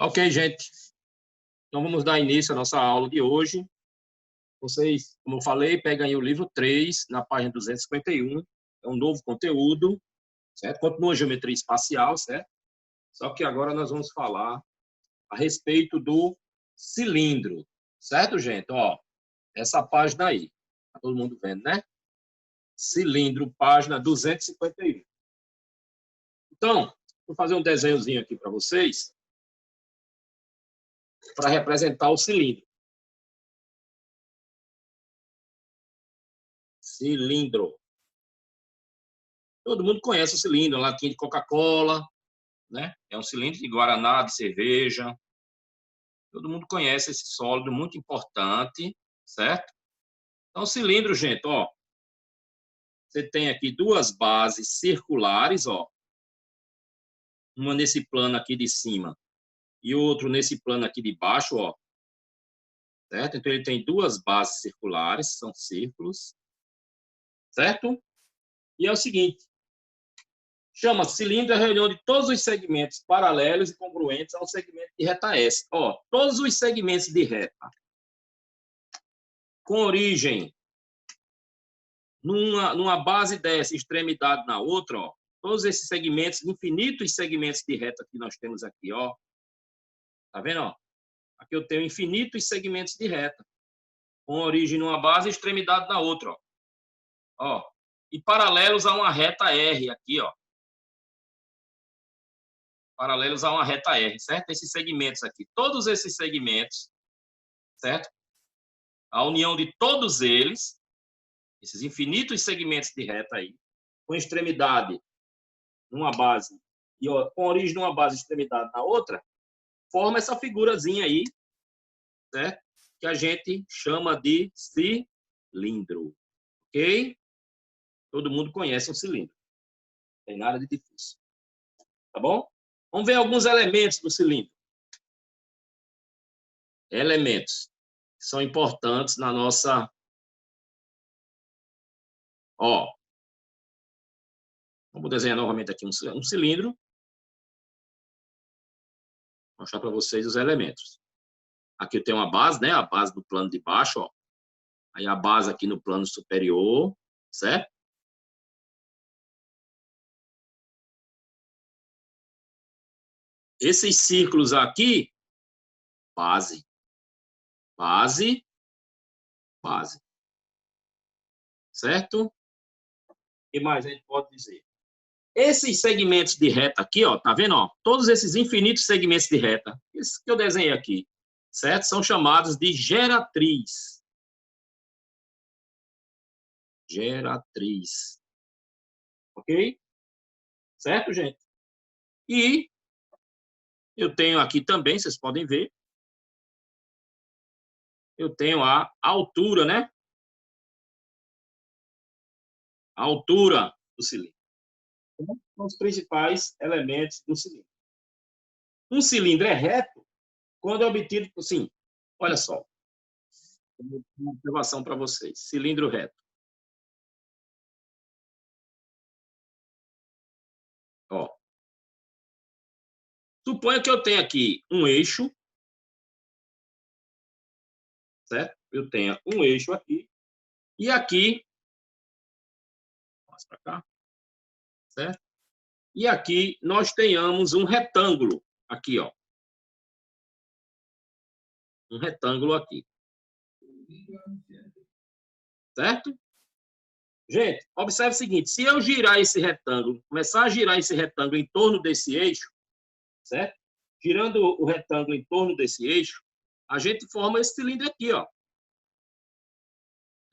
Ok, gente. Então, vamos dar início à nossa aula de hoje. Vocês, como eu falei, pegam aí o livro 3, na página 251. É um novo conteúdo, certo? Continua geometria espacial, certo? Só que agora nós vamos falar a respeito do cilindro, certo, gente? Ó, essa página aí. Tá todo mundo vendo, né? Cilindro, página 251. Então, vou fazer um desenhozinho aqui para vocês, para representar o cilindro. Cilindro. Todo mundo conhece o cilindro, latinha de Coca-Cola, né? É um cilindro de guaraná, de cerveja. Todo mundo conhece esse sólido muito importante, certo? Então, o cilindro, gente, ó, você tem aqui duas bases circulares, ó. Uma nesse plano aqui de cima e outro nesse plano aqui de baixo, ó. Certo? Então, ele tem duas bases circulares, são círculos, certo? E é o seguinte, chama cilindro a reunião de todos os segmentos paralelos e congruentes ao segmento de reta S. Ó, todos os segmentos de reta com origem numa base dessa, extremidade na outra, ó, todos esses segmentos, infinitos segmentos de reta que nós temos aqui, ó. Tá vendo, ó? Aqui eu tenho infinitos segmentos de reta com origem numa base e extremidade na outra, ó. Ó, e paralelos a uma reta R aqui, ó. Paralelos a uma reta R, certo? Esses segmentos aqui, todos esses segmentos, certo? A união de todos eles, esses infinitos segmentos de reta aí, com extremidade numa base e ó, com origem numa base e extremidade na outra, forma essa figurazinha aí, certo? Que a gente chama de cilindro, ok? Todo mundo conhece um cilindro, não tem nada de difícil, tá bom? Vamos ver alguns elementos do cilindro. Elementos que são importantes na nossa... Ó, vamos desenhar novamente aqui um cilindro. Vou mostrar para vocês os elementos. Aqui tem uma base, né? A base do plano de baixo, ó. Aí a base aqui no plano superior, certo? Esses círculos aqui, base, base, base. Certo? O que mais a gente pode dizer? Esses segmentos de reta aqui, ó, tá vendo, ó? Todos esses infinitos segmentos de reta, esses que eu desenhei aqui, certo? São chamados de geratriz. Geratriz. Ok? Certo, gente? E eu tenho aqui também, vocês podem ver, eu tenho a altura, né? A altura do cilindro. São os principais elementos do cilindro. Um cilindro é reto quando é obtido, assim, olha só, uma observação para vocês, cilindro reto. Ó, suponha que eu tenho aqui um eixo, certo? Eu tenho um eixo aqui, e aqui, passa para cá, certo? E aqui nós tenhamos um retângulo, aqui, ó. Um retângulo aqui. Certo? Gente, observe o seguinte, se eu girar esse retângulo, começar a girar esse retângulo em torno desse eixo, certo? Girando o retângulo em torno desse eixo, a gente forma esse cilindro aqui, ó.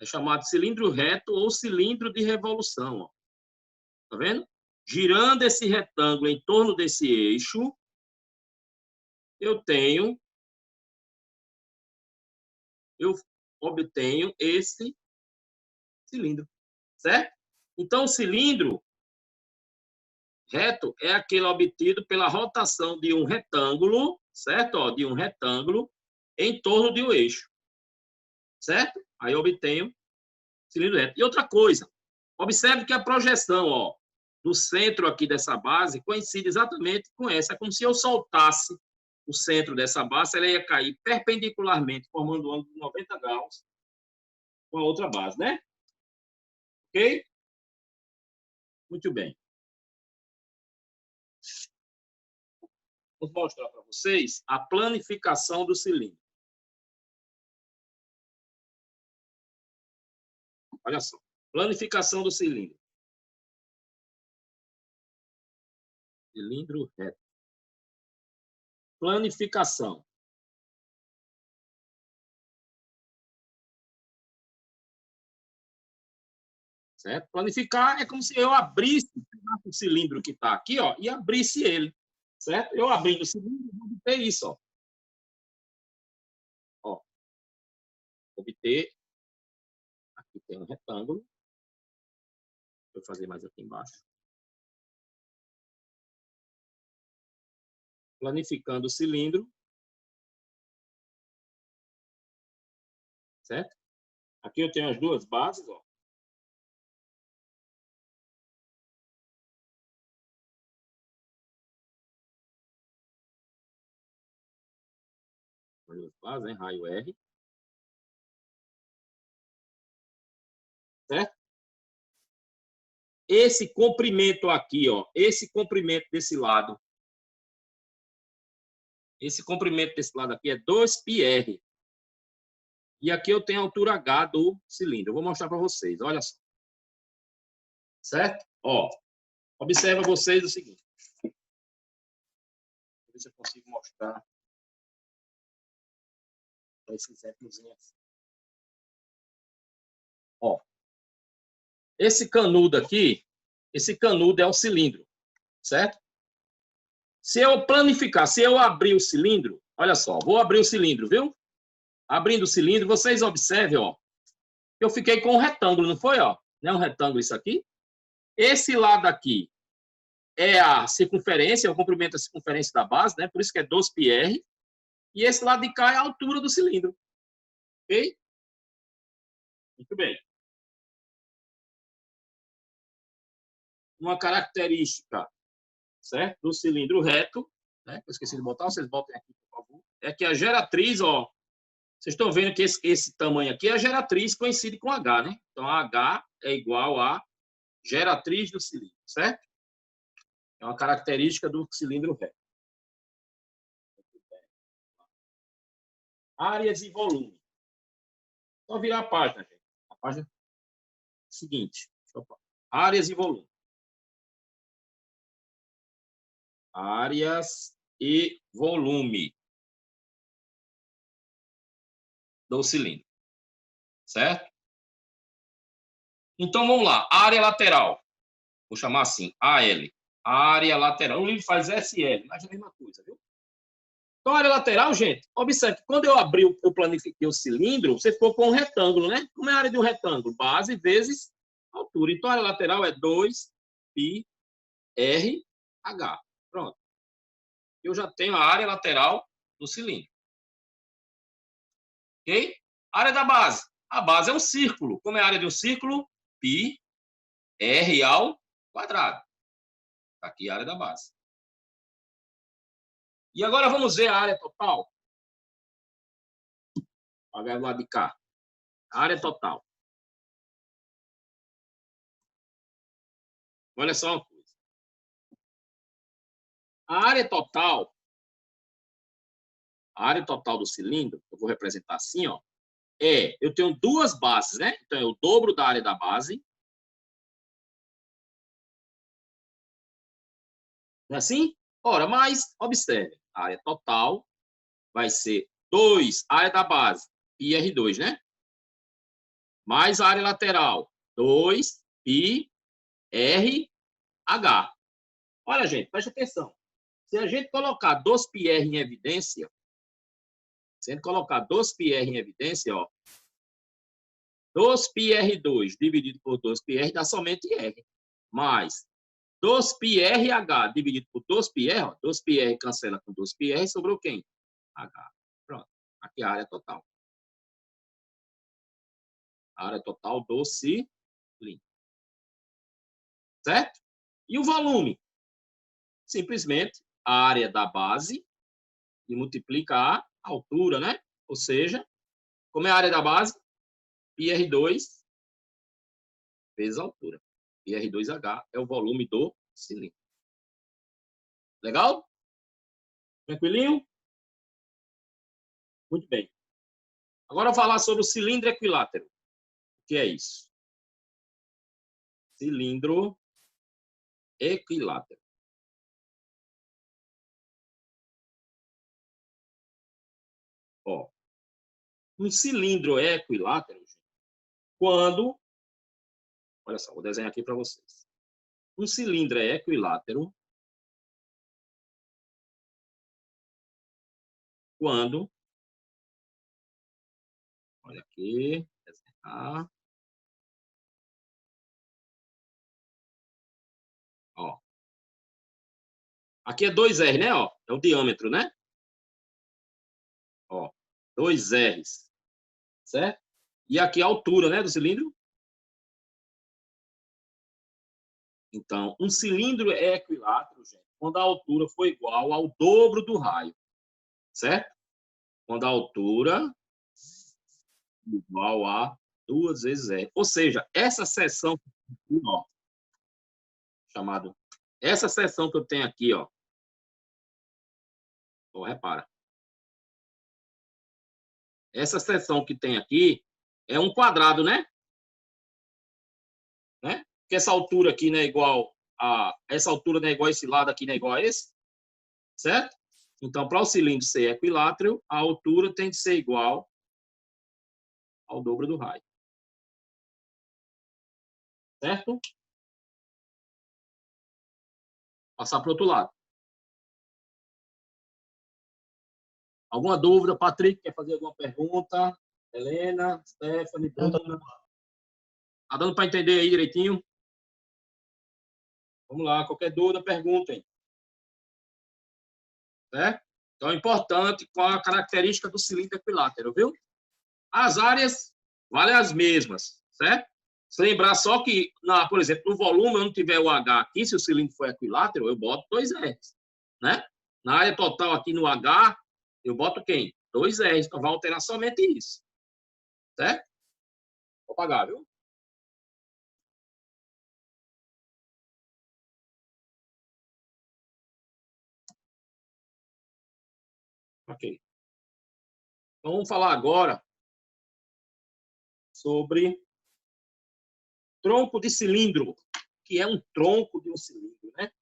É chamado cilindro reto ou cilindro de revolução, ó. Tá vendo? Girando esse retângulo em torno desse eixo, eu obtenho esse cilindro, certo? Então, o cilindro reto é aquele obtido pela rotação de um retângulo, certo? Ó, de um retângulo em torno de um eixo, certo? Aí eu obtenho cilindro reto. E outra coisa, observe que a projeção, ó, do centro aqui dessa base coincide exatamente com essa. É como se eu soltasse o centro dessa base, ela ia cair perpendicularmente, formando um ângulo de 90 graus com a outra base, né? Ok? Muito bem. Vou mostrar para vocês a planificação do cilindro. Olha só. Planificação do cilindro. Cilindro reto. Planificação. Certo? Planificar é como se eu abrisse o cilindro que está aqui, ó, e abrisse ele. Certo? Eu abrindo o cilindro, vou obter isso, ó. Ó. Obter. Aqui tem um retângulo. Vou fazer mais aqui embaixo. Planificando o cilindro. Certo? Aqui eu tenho as duas bases, ó. As duas bases, né? Raio R. Certo? Esse comprimento aqui, ó, esse comprimento desse lado, aqui é 2πr. E aqui eu tenho a altura H do cilindro. Eu vou mostrar para vocês, olha só. Certo? Ó, observa vocês o seguinte. Deixa eu ver se eu consigo mostrar esse exemplozinho assim. Ó, esse canudo aqui, esse canudo é o cilindro, certo? Se eu planificar, se eu abrir o cilindro, olha só, vou abrir o cilindro, viu? Abrindo o cilindro, vocês observem, ó. Eu fiquei com um retângulo, não foi, ó? Não é um retângulo isso aqui? Esse lado aqui é a circunferência, o comprimento da circunferência da base, né? Por isso que é 12πr. E esse lado de cá é a altura do cilindro. Ok? Muito bem. Uma característica, certo? Do cilindro reto, né? Eu esqueci de botar, vocês botem aqui, por favor. É que a geratriz, ó, vocês estão vendo que esse tamanho aqui, a geratriz coincide com H, né? Então, a H é igual a geratriz do cilindro, certo? É uma característica do cilindro reto. Áreas e volume. Só virar a página, gente. A página seguinte. Opa. Áreas e volume. Áreas e volume do cilindro. Certo? Então, vamos lá. Área lateral. Vou chamar assim, AL. Área lateral. O livro faz SL, mas é a mesma coisa, viu? Então, a área lateral, gente, observe que quando eu abri, eu planifiquei o cilindro, você ficou com um retângulo, né? Como é a área de um retângulo? Base vezes altura. Então, a área lateral é 2πr H. Pronto. Eu já tenho a área lateral do cilindro. Ok? Área da base. A base é um círculo. Como é a área de um círculo? Πr ao quadrado. Aqui a área da base. E agora vamos ver a área total. Vou ver do lado de cá. A área total. Olha só uma coisa. A área total do cilindro, eu vou representar assim, ó, eu tenho duas bases, né? Então, é o dobro da área da base. Não é assim? Ora, mas, observe, a área total vai ser 2, área da base, πr2, né? Mais a área lateral, 2πrh. Olha, gente, preste atenção. Se a gente colocar 2πr em evidência, ó, 2πr2 dividido por 2πr dá somente R. Mais 2πrh dividido por 2πr, ó, 2πr cancela com 2πr, sobrou quem? H. Pronto. Aqui é a área total. A área total do cilindro. Certo? E o volume? Simplesmente a área da base e multiplica a altura, né? Ou seja, como é a área da base, πr2 vezes a altura. πr2h é o volume do cilindro. Legal? Tranquilinho? Muito bem. Agora eu vou falar sobre o cilindro equilátero. O que é isso? Cilindro equilátero. Ó, um cilindro equilátero, quando... Olha só, vou desenhar aqui para vocês. Um cilindro é equilátero quando... Olha aqui, desenhar. Ó. Aqui é 2R, né? Ó, é o diâmetro, né? Ó, 2Rs, certo? E aqui a altura, né, do cilindro. Então, um cilindro é equilátero, gente, quando a altura for igual ao dobro do raio, certo? Quando a altura é igual a 2 vezes R. Ou seja, essa seção, ó, chamado, essa seção que eu tenho aqui, ó, repara. Essa seção que tem aqui é um quadrado, né? Porque essa altura aqui não é igual a... Essa altura não é igual a esse lado aqui, não é igual a esse, certo? Então, para o cilindro ser equilátero, a altura tem que ser igual ao dobro do raio. Certo? Passar para o outro lado. Alguma dúvida? Patrick, quer fazer alguma pergunta? Helena, Stephanie, Bruna. Tá dando para entender aí direitinho? Vamos lá, qualquer dúvida, perguntem. Certo? Então, é importante qual a característica do cilindro equilátero, viu? As áreas valem as mesmas, certo? Se lembrar só que, por exemplo, no volume, eu não tiver o H aqui, se o cilindro for equilátero, eu boto 2 R's, né? Na área total aqui no H, eu boto quem? 2 R's, então vai alterar somente isso, certo? Vou pagar, viu? Ok. Então, vamos falar agora sobre tronco de cilindro, que é um tronco de um cilindro, né?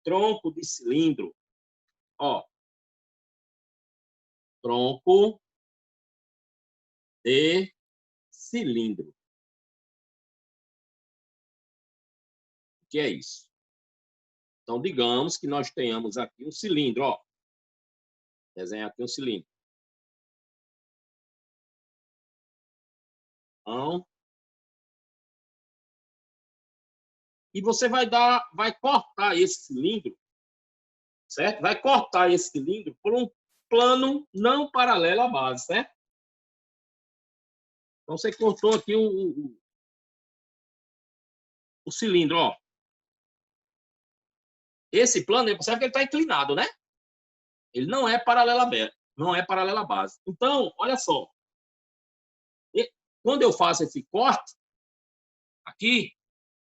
Tronco de cilindro. Ó. Tronco de cilindro. O que é isso? Então, digamos que nós tenhamos aqui um cilindro, ó. Desenhar aqui um cilindro. Então, e você vai cortar esse cilindro, certo? Vai cortar esse cilindro por um plano não paralelo à base, certo? Então, você cortou aqui o cilindro, ó. Esse plano, você percebe que ele está inclinado, né? Ele não é paralelo à base. Então, olha só. Quando eu faço esse corte, aqui,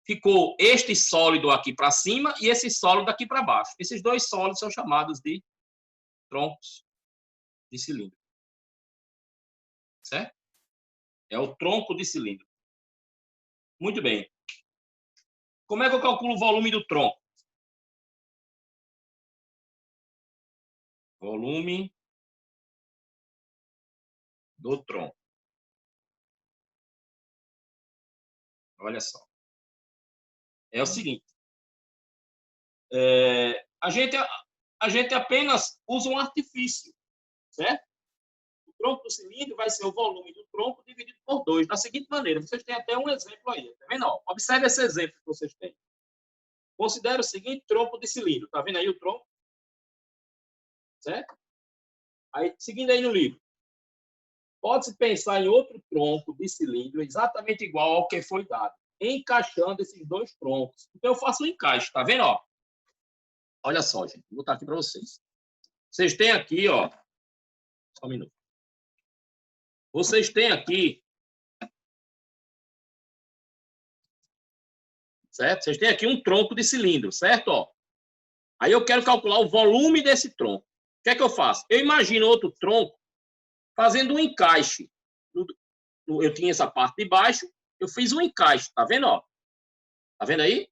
ficou este sólido aqui para cima e esse sólido aqui para baixo. Esses dois sólidos são chamados de troncos de cilindro. Certo? É o tronco de cilindro. Muito bem. Como é que eu calculo o volume do tronco? Volume do tronco. Olha só. É o seguinte. A gente apenas usa um artifício, certo? O tronco do cilindro vai ser o volume do tronco dividido por 2, da seguinte maneira. Vocês têm até um exemplo aí, tá vendo? Observe esse exemplo que vocês têm. Considere o seguinte tronco de cilindro. Tá vendo aí o tronco? Certo? Aí, seguindo aí no livro. Pode-se pensar em outro tronco de cilindro exatamente igual ao que foi dado, encaixando esses dois troncos. Então, eu faço um encaixe, tá vendo? Ó? Olha só, gente, vou botar aqui para vocês. Vocês têm aqui, ó, só um minuto. Vocês têm aqui, certo? Vocês têm aqui um tronco de cilindro, certo? Ó. Aí eu quero calcular o volume desse tronco. O que é que eu faço? Eu imagino outro tronco fazendo um encaixe. Eu tinha essa parte de baixo, eu fiz um encaixe, tá vendo? Ó? Tá vendo aí?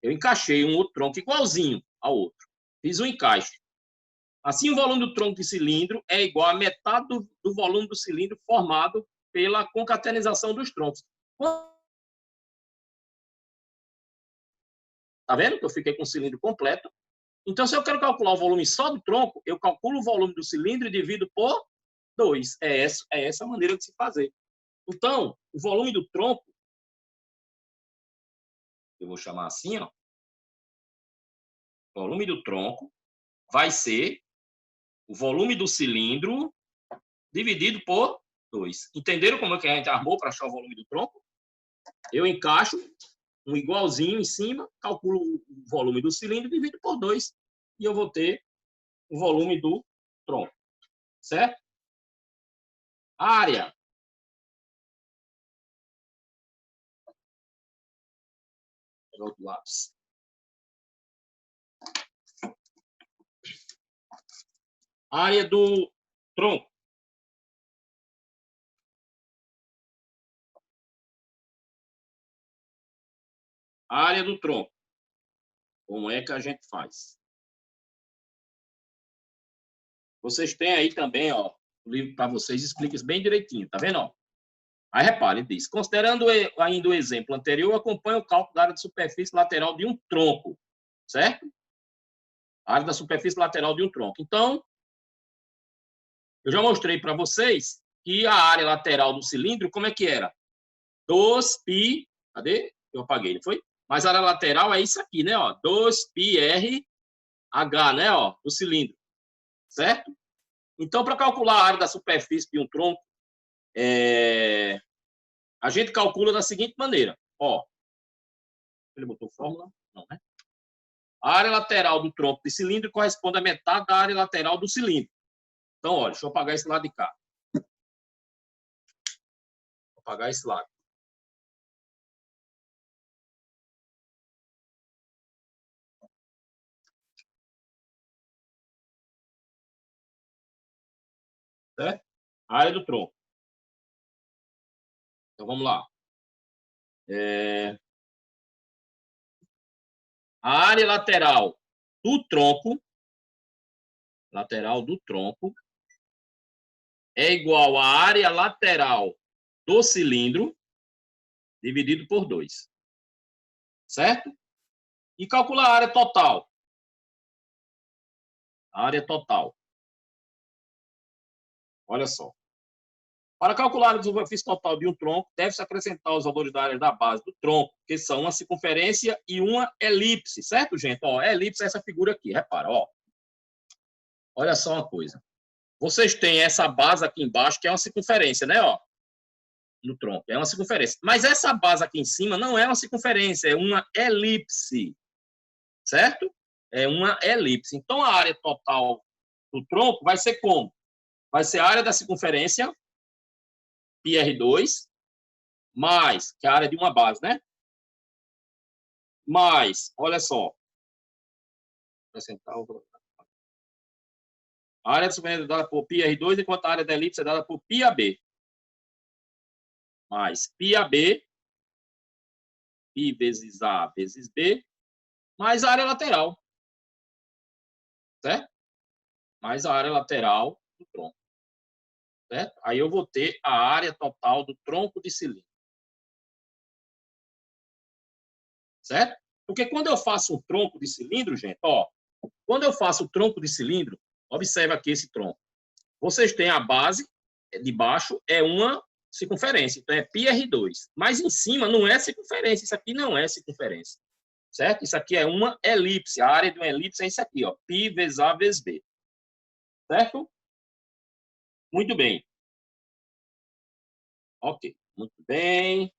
Eu encaixei um outro tronco igualzinho ao outro. Fiz um encaixe. Assim, o volume do tronco de cilindro é igual a metade do volume do cilindro formado pela concatenação dos troncos. Tá vendo que eu fiquei com o cilindro completo? Então, se eu quero calcular o volume só do tronco, eu calculo o volume do cilindro e divido por 2. É essa a maneira de se fazer. Então, o volume do tronco, eu vou chamar assim, ó. O volume do tronco vai ser o volume do cilindro dividido por 2. Entenderam como é que a gente armou para achar o volume do tronco? Eu encaixo um igualzinho em cima, calculo o volume do cilindro, divido por 2 e eu vou ter o volume do tronco, certo? Área. Outro lápis. Área do tronco. Área do tronco. Como é que a gente faz? Vocês têm aí também, ó, o livro para vocês explica isso bem direitinho, tá vendo? Ó? Aí repare, ele diz, considerando ainda o exemplo anterior, acompanhe o cálculo da área de superfície lateral de um tronco, certo? A área da superfície lateral de um tronco. Então, eu já mostrei para vocês que a área lateral do cilindro, como é que era? 2π, cadê? Eu apaguei, não foi? Mas a área lateral é isso aqui, né? Ó, 2πrh, né? Ó, do cilindro, certo? Então, para calcular a área da superfície de um tronco, a gente calcula da seguinte maneira. Ó, ele botou fórmula? Não, né? A área lateral do tronco de cilindro corresponde à metade da área lateral do cilindro. Então, olha, deixa eu apagar esse lado de cá. Vou apagar esse lado. Certo? A área do tronco. Então, vamos lá. A área lateral do tronco é igual à área lateral do cilindro dividido por 2. Certo? E calcular a área total. A área total. Olha só. Para calcular a superfície total de um tronco, deve-se acrescentar os valores da área da base do tronco, que são uma circunferência e uma elipse, certo, gente? Ó, a elipse é essa figura aqui, repara, ó. Olha só uma coisa. Vocês têm essa base aqui embaixo, que é uma circunferência, né, ó? No tronco, é uma circunferência. Mas essa base aqui em cima não é uma circunferência, é uma elipse, certo? É uma elipse. Então, a área total do tronco vai ser como? Vai ser a área da circunferência, πr2, mais, que é a área de uma base, né? Mais, olha só. A área da circunferência é dada por πr2, enquanto a área da elipse é dada por πab. Mais πab, π vezes A vezes B, mais a área lateral. Certo? Mais a área lateral do tronco. Certo? Aí eu vou ter a área total do tronco de cilindro. Certo? Porque quando eu faço um tronco de cilindro, gente, ó, quando eu faço o tronco de cilindro, observa aqui esse tronco. Vocês têm a base de baixo, é uma circunferência, então é πr2. Mas em cima não é circunferência, isso aqui não é circunferência. Certo? Isso aqui é uma elipse, a área de uma elipse é isso aqui, ó, π vezes A vezes B. Certo? Muito bem. Ok, muito bem.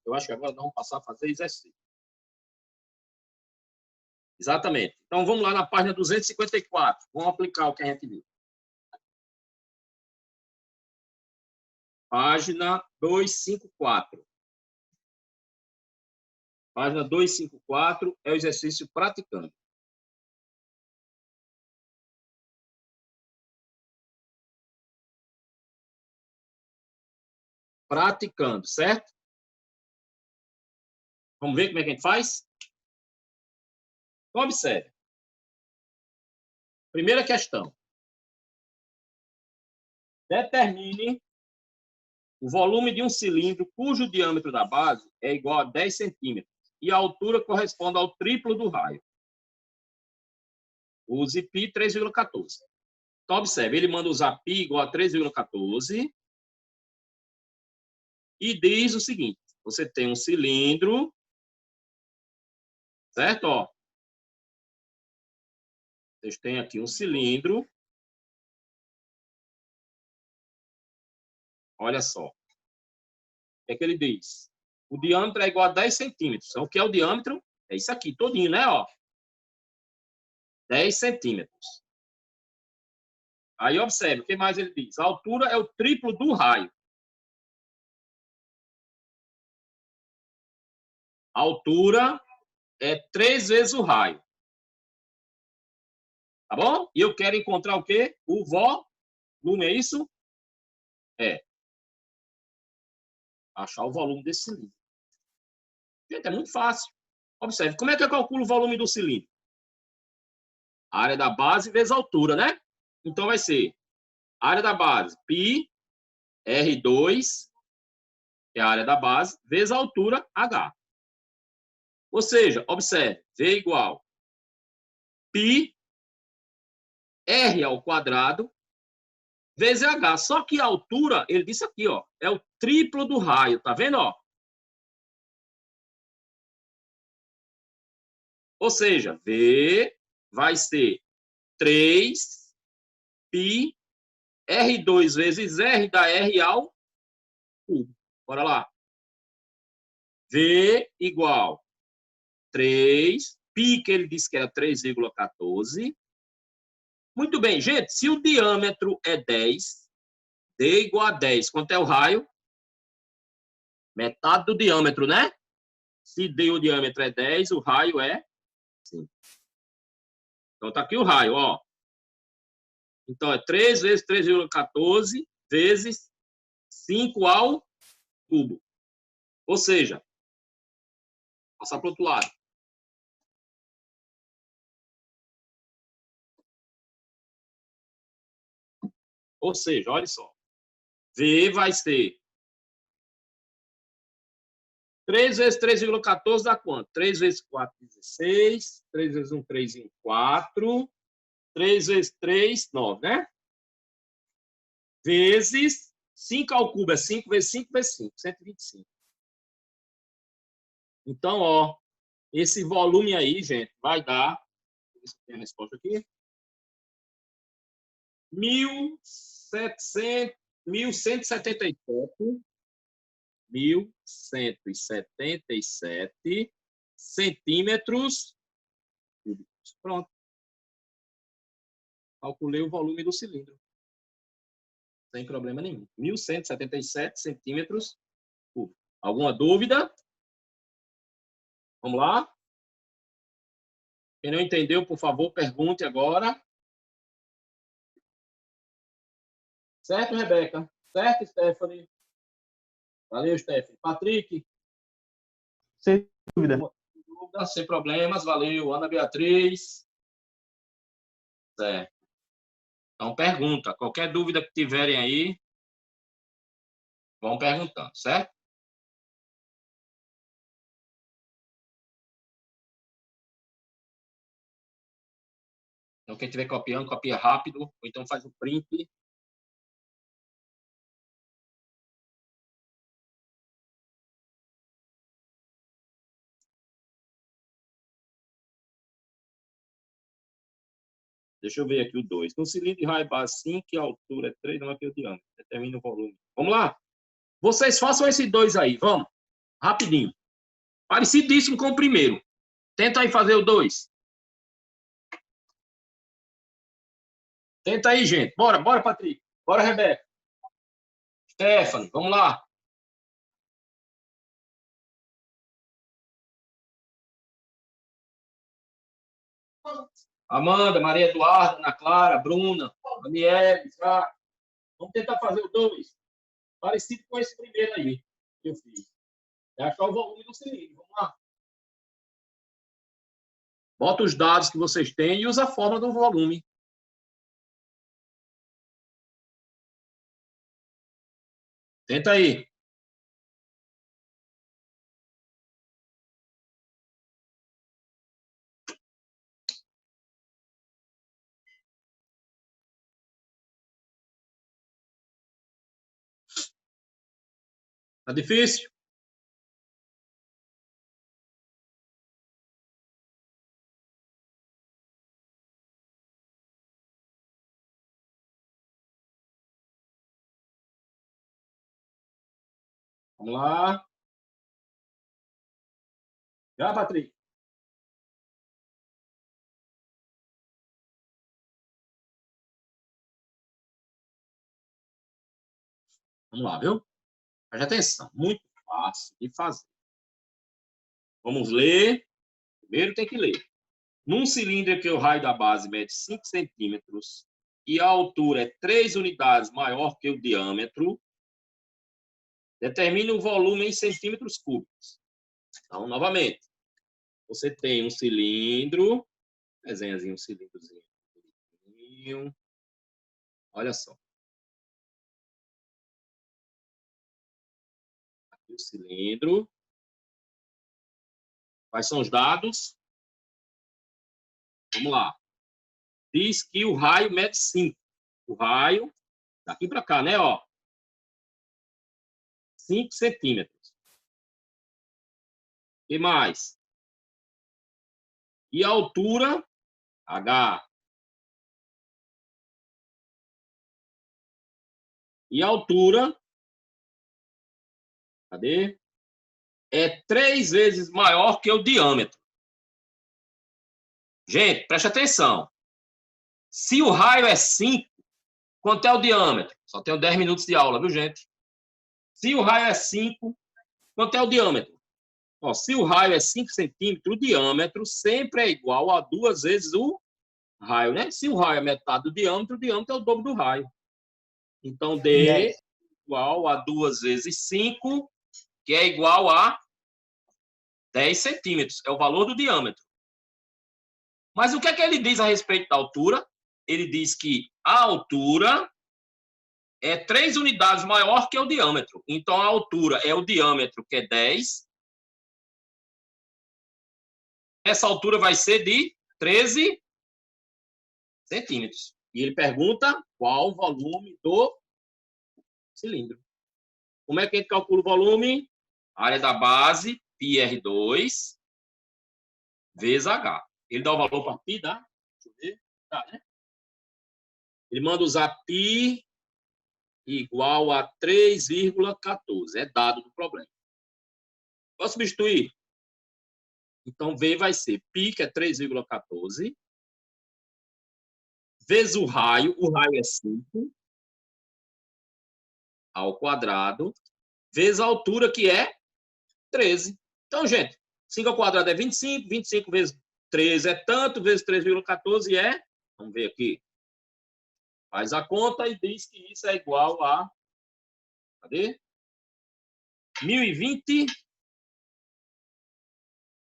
Eu acho que agora nós vamos passar a fazer exercício. Exatamente. Então, vamos lá na página 254. Vamos aplicar o que a gente viu. Página 254. Página 254 é o exercício praticando. Praticando, certo? Vamos ver como é que a gente faz? Então, observe. Primeira questão. Determine o volume de um cilindro cujo diâmetro da base é igual a 10 centímetros e a altura corresponde ao triplo do raio. Use π 3,14. Então, observe, ele manda usar π igual a 3,14 e diz o seguinte, você tem um cilindro, certo? Ó, vocês têm aqui um cilindro. Olha só. O que é que ele diz? O diâmetro é igual a 10 centímetros. Então, o que é o diâmetro? É isso aqui, todinho, né? Ó. 10 centímetros. Aí, observe, o que mais ele diz? A altura é o triplo do raio. A altura é 3 vezes o raio. Tá bom? E eu quero encontrar o quê? O volume, é isso? É. Achar o volume desse cilindro. Gente, é muito fácil. Observe, como é que eu calculo o volume do cilindro? A área da base vezes a altura, né? Então, vai ser a área da base, π, R2, que é a área da base, vezes a altura, H. Ou seja, observe, V igual π, R ao quadrado, vezes H. Só que a altura, ele disse aqui, ó, é o triplo do raio, tá vendo, ó? Ou seja, V vai ser 3 π R2 vezes R da R ao cubo. Bora lá. V igual 3, π que ele disse que era 3,14. Muito bem, gente, se o diâmetro é 10, D igual a 10, quanto é o raio? Metade do diâmetro, né? Se D o diâmetro é 10, o raio é 5. Então, tá aqui o raio, ó. Então, é 3 vezes 3,14 vezes 5 ao cubo. Ou seja, passar para o outro lado. Ou seja, olha só. V vai ser 3 vezes 3,14 dá quanto? 3 vezes 4, 16. 3 vezes 1, 3 em 4. 3 vezes 3, 9, né? Vezes 5 ao cubo é 5 vezes 5 vezes 5, 125. Então, ó, esse volume aí, gente, vai dar, deixa eu ver se tem a resposta aqui, 1.177 centímetros cúbicos. Pronto. Calculei o volume do cilindro. Sem problema nenhum. 1.177 centímetros cúbicos. Alguma dúvida? Vamos lá? Quem não entendeu, por favor, pergunte agora. Certo, Rebeca? Certo, Stephanie? Valeu, Stephanie. Patrick? Sem dúvida. Sem problemas, valeu. Ana Beatriz? Certo. Então, pergunta. Qualquer dúvida que tiverem aí, vão perguntando, certo? Então, quem estiver copiando, copia rápido, ou então faz o print. Deixa eu ver aqui o 2. No cilindro de raio base 5, que a altura é 3, não é que o diâmetro. Determina o volume. Vamos lá? Vocês façam esse 2 aí, vamos. Rapidinho. Parecidíssimo com o primeiro. Tenta aí fazer o 2. Tenta aí, gente. Bora, bora, Patrick. Bora, Rebeca. Stephanie, vamos lá. Amanda, Maria Eduarda, Ana Clara, Bruna, Daniele, Fraga. Vamos tentar fazer o 2. Parecido com esse primeiro aí que eu fiz. É achar o volume do cilindro. Vamos lá. Bota os dados que vocês têm e usa a fórmula do volume. Tenta aí. Tá difícil? Vamos lá. Já, Patrick? Vamos lá, viu? Preste atenção. Muito fácil de fazer. Vamos ler. Primeiro tem que ler. Num cilindro que o raio da base mede 5 centímetros e a altura é 3 unidades maior que o diâmetro, determine o volume em centímetros cúbicos. Então, novamente, você tem um cilindro, desenhazinho, um cilindrozinho. Olha só. Aqui o cilindro. Quais são os dados? Vamos lá. Diz que o raio mede 5. O raio, daqui para cá, né? Ó, 5 centímetros. E mais? E a altura, H. E a altura, cadê? É 3 vezes maior que o diâmetro. Gente, preste atenção. Se o raio é 5, quanto é o diâmetro? Só tenho 10 minutos de aula, viu, gente? Se o raio é 5, quanto é o diâmetro? Ó, se o raio é 5 centímetros, o diâmetro sempre é igual a 2 vezes o raio, né? Se o raio é metade do diâmetro, o diâmetro é o dobro do raio. Então, D igual a 2 vezes 5, que é igual a 10 centímetros. É o valor do diâmetro. Mas o que é que ele diz a respeito da altura? Ele diz que a altura é 3 unidades maior que o diâmetro. Então, a altura é o diâmetro, que é 10. Essa altura vai ser de 13 centímetros. E ele pergunta qual o volume do cilindro. Como é que a gente calcula o volume? Área da base, πr2, vezes H. Ele dá o valor para π, dá? Deixa eu ver. Tá, né? Ele manda usar π igual a 3,14. É dado do problema. Posso substituir? Então, V vai ser π, que é 3,14, vezes o raio é 5, ao quadrado, vezes a altura, que é 13. Então, gente, 5 ao quadrado é 25, 25 vezes 13 é tanto, vezes 3,14 é... Vamos ver aqui. Faz a conta e diz que isso é igual a... Cadê? 1020...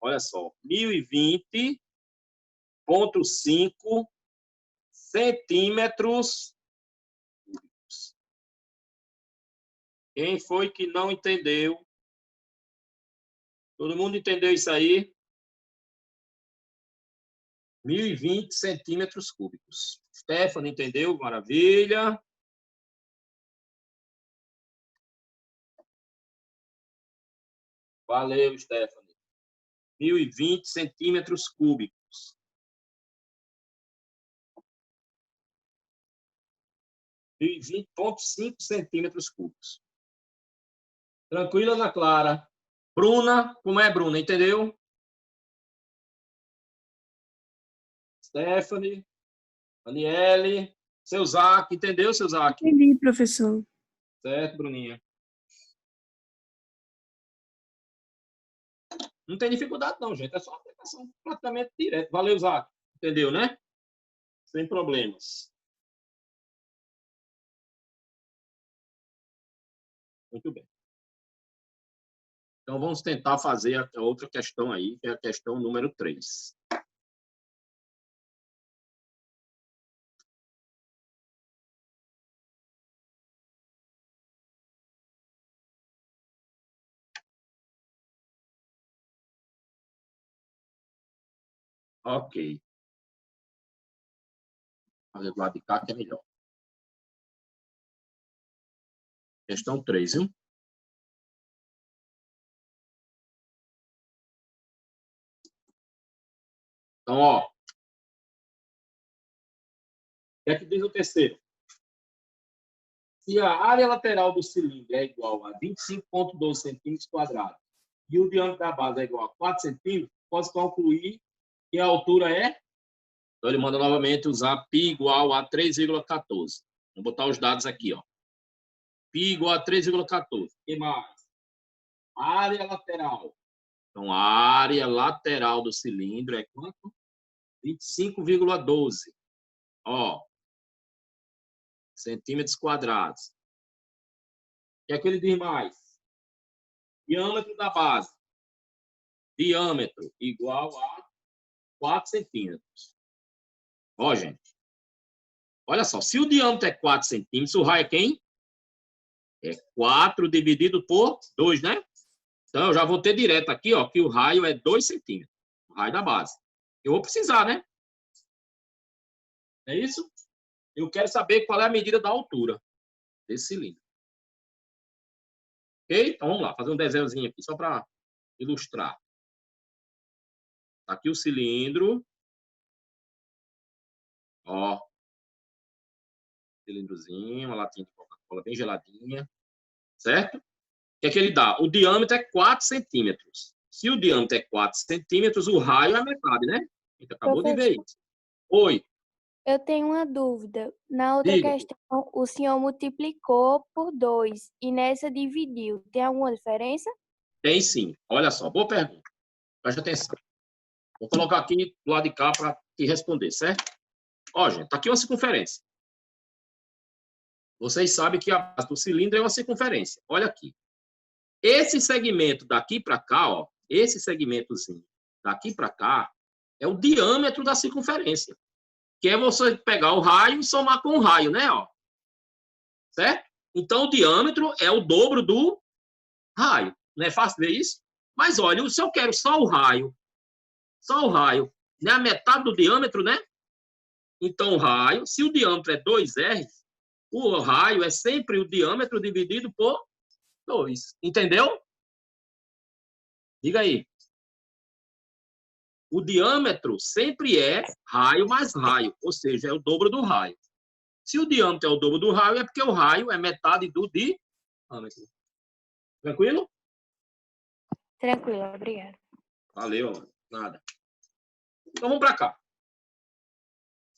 Olha só. 1020,5 centímetros cúbicos. Quem foi que não entendeu? Todo mundo entendeu isso aí? 1020 centímetros cúbicos. Stephanie entendeu? Maravilha. Valeu, Stephanie. 1020 centímetros cúbicos. 1020,5 centímetros cúbicos. Tranquila, Ana Clara? Bruna, como é, Bruna? Entendeu? Stephanie, Daniele, Seu Zac, entendeu, seu Zac? Entendi, professor. Certo, Bruninha. Não tem dificuldade não, gente. É só uma aplicação praticamente direta. Valeu, Zac. Entendeu, né? Sem problemas. Muito bem. Então, vamos tentar fazer a outra questão aí, que é a questão número 3. Ok. Fazer do lado de cá que é melhor. Questão 3, viu? Então, ó. O que é que diz o terceiro? Se a área lateral do cilindro é igual a 25,12 centímetros quadrados e o diâmetro da base é igual a 4 centímetros, pode concluir que a altura é... Então, ele manda novamente usar π igual a 3,14. Vou botar os dados aqui, ó. π igual a 3,14. O que mais? Área lateral. Então, a área lateral do cilindro é quanto? 25,12. Ó. Centímetros quadrados. O que é que ele diz mais? Diâmetro da base. Diâmetro igual a 4 centímetros. Ó, gente. Olha só. Se o diâmetro é 4 centímetros, o raio é quem? É 4 dividido por 2, né? Então, eu já vou ter direto aqui, ó, que o raio é 2 centímetros. O raio da base. Eu vou precisar, né? É isso? Eu quero saber qual é a medida da altura desse cilindro. Ok? Então, vamos lá. Fazer um desenhozinho aqui, só para ilustrar. Tá aqui o cilindro. Ó. Cilindrozinho, uma latinha de Coca-Cola bem geladinha. Certo? O que é que ele dá? O diâmetro é 4 centímetros. Se o diâmetro é 4 centímetros, o raio é metade, né? A gente acabou de ver isso. Oi. Eu tenho uma dúvida. Na outra Diga. questão, o senhor multiplicou por 2 e nessa dividiu. Tem alguma diferença? Tem sim. Olha só, boa pergunta. Preste atenção. Vou colocar aqui do lado de cá para te responder, certo? Ó, gente, tá aqui uma circunferência. Vocês sabem que a base do cilindro é uma circunferência. Olha aqui. Esse segmento daqui para cá, ó, esse segmentozinho daqui para cá, é o diâmetro da circunferência. Que é você pegar o raio e somar com o raio, né? Ó. Certo? Então, o diâmetro é o dobro do raio. Não é fácil ver isso? Mas, olha, se eu quero só o raio, né? A metade do diâmetro, né? Então, o raio, se o diâmetro é 2R, o raio é sempre o diâmetro dividido por 2. Entendeu? Diga aí. O diâmetro sempre é raio mais raio, ou seja, é o dobro do raio. Se o diâmetro é o dobro do raio, é porque o raio é metade do diâmetro. Tranquilo? Tranquilo, obrigada. Valeu, nada. Então, vamos para cá.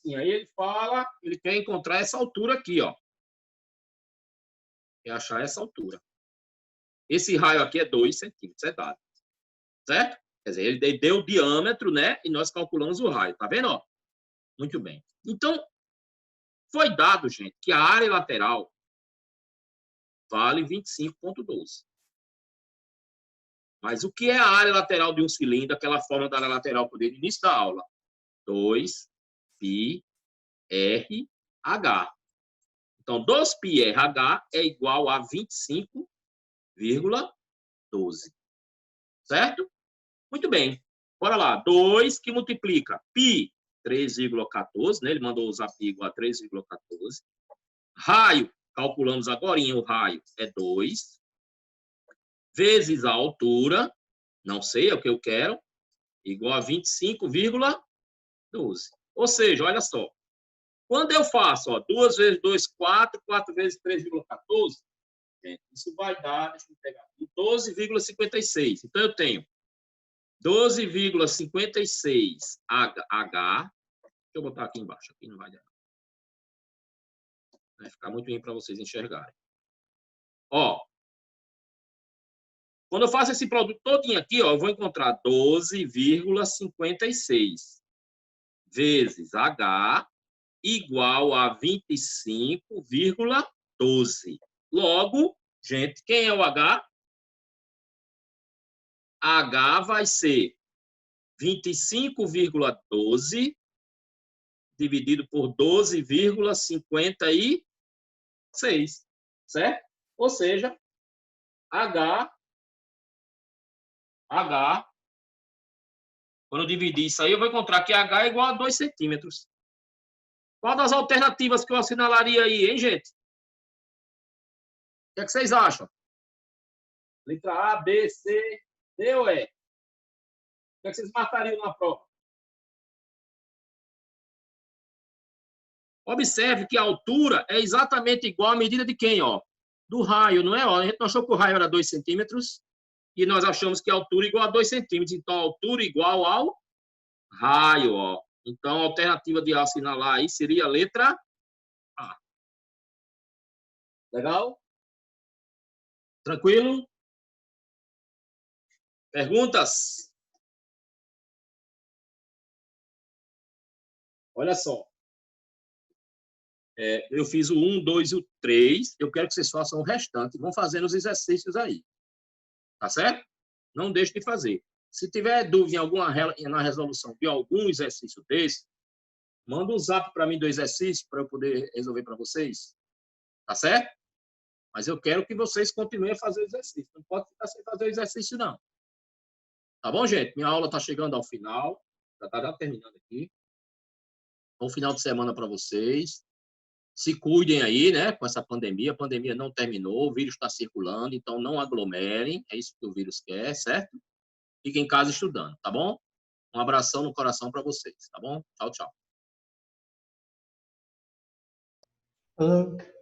E aí ele fala, ele quer encontrar essa altura aqui, ó. Quer achar essa altura. Esse raio aqui é 2 centímetros, é dado. Certo? Quer dizer, ele deu o diâmetro, né? E nós calculamos o raio. Tá vendo, ó? Muito bem. Então, foi dado, gente, que a área lateral vale 25,12. Mas o que é a área lateral de um cilindro? Aquela forma da área lateral que eu dei no início da aula. 2πrh. Então, 2πrh é igual a 25,12. Certo? Muito bem. Bora lá. 2 que multiplica π, 3,14, né? Ele mandou usar π igual a 3,14. Raio, calculamos agora, o raio é 2. Vezes a altura, não sei, é o que eu quero, igual a 25,12. Ou seja, olha só. Quando eu faço, ó, 2 vezes 2, 4, 4 vezes 3,14, isso vai dar, deixa eu pegar aqui, 12,56. Então, eu tenho 12,56 H. Deixa eu botar aqui embaixo, aqui não vai dar. Vai ficar muito ruim para vocês enxergarem. Ó, quando eu faço esse produto todinho aqui, ó, eu vou encontrar 12,56 vezes H igual a 25,12. Logo, gente, quem é o H? H vai ser 25,12 dividido por 12,56, certo? Ou seja, H, quando eu dividir isso aí, eu vou encontrar que H é igual a 2 centímetros. Qual das alternativas que eu assinalaria aí, hein, gente? O que é que vocês acham? Letra A, B, C, D ou E? O que é que vocês marcariam na prova? Observe que a altura é exatamente igual à medida de quem, ó? Do raio, não é? Ó, a gente não achou que o raio era 2 centímetros e nós achamos que a altura é igual a 2 centímetros. Então, a altura igual ao raio, ó. Então, a alternativa de assinalar aí seria a letra A. Legal? Tranquilo? Perguntas? Olha só. Eu fiz o 1, 2 e o 3. Eu quero que vocês façam o restante. Vão fazendo os exercícios aí. Tá certo? Não deixe de fazer. Se tiver dúvida na resolução de algum exercício desse, manda um zap para mim do exercício para eu poder resolver para vocês. Tá certo? Mas eu quero que vocês continuem a fazer o exercício. Não pode ficar sem fazer o exercício, não. Tá bom, gente? Minha aula está chegando ao final. Já está terminando aqui. Bom final de semana para vocês. Se cuidem aí, né, com essa pandemia. A pandemia não terminou, o vírus está circulando, então não aglomerem. É isso que o vírus quer, certo? Fiquem em casa estudando, tá bom? Um abração no coração para vocês, tá bom? Tchau, tchau. Falou.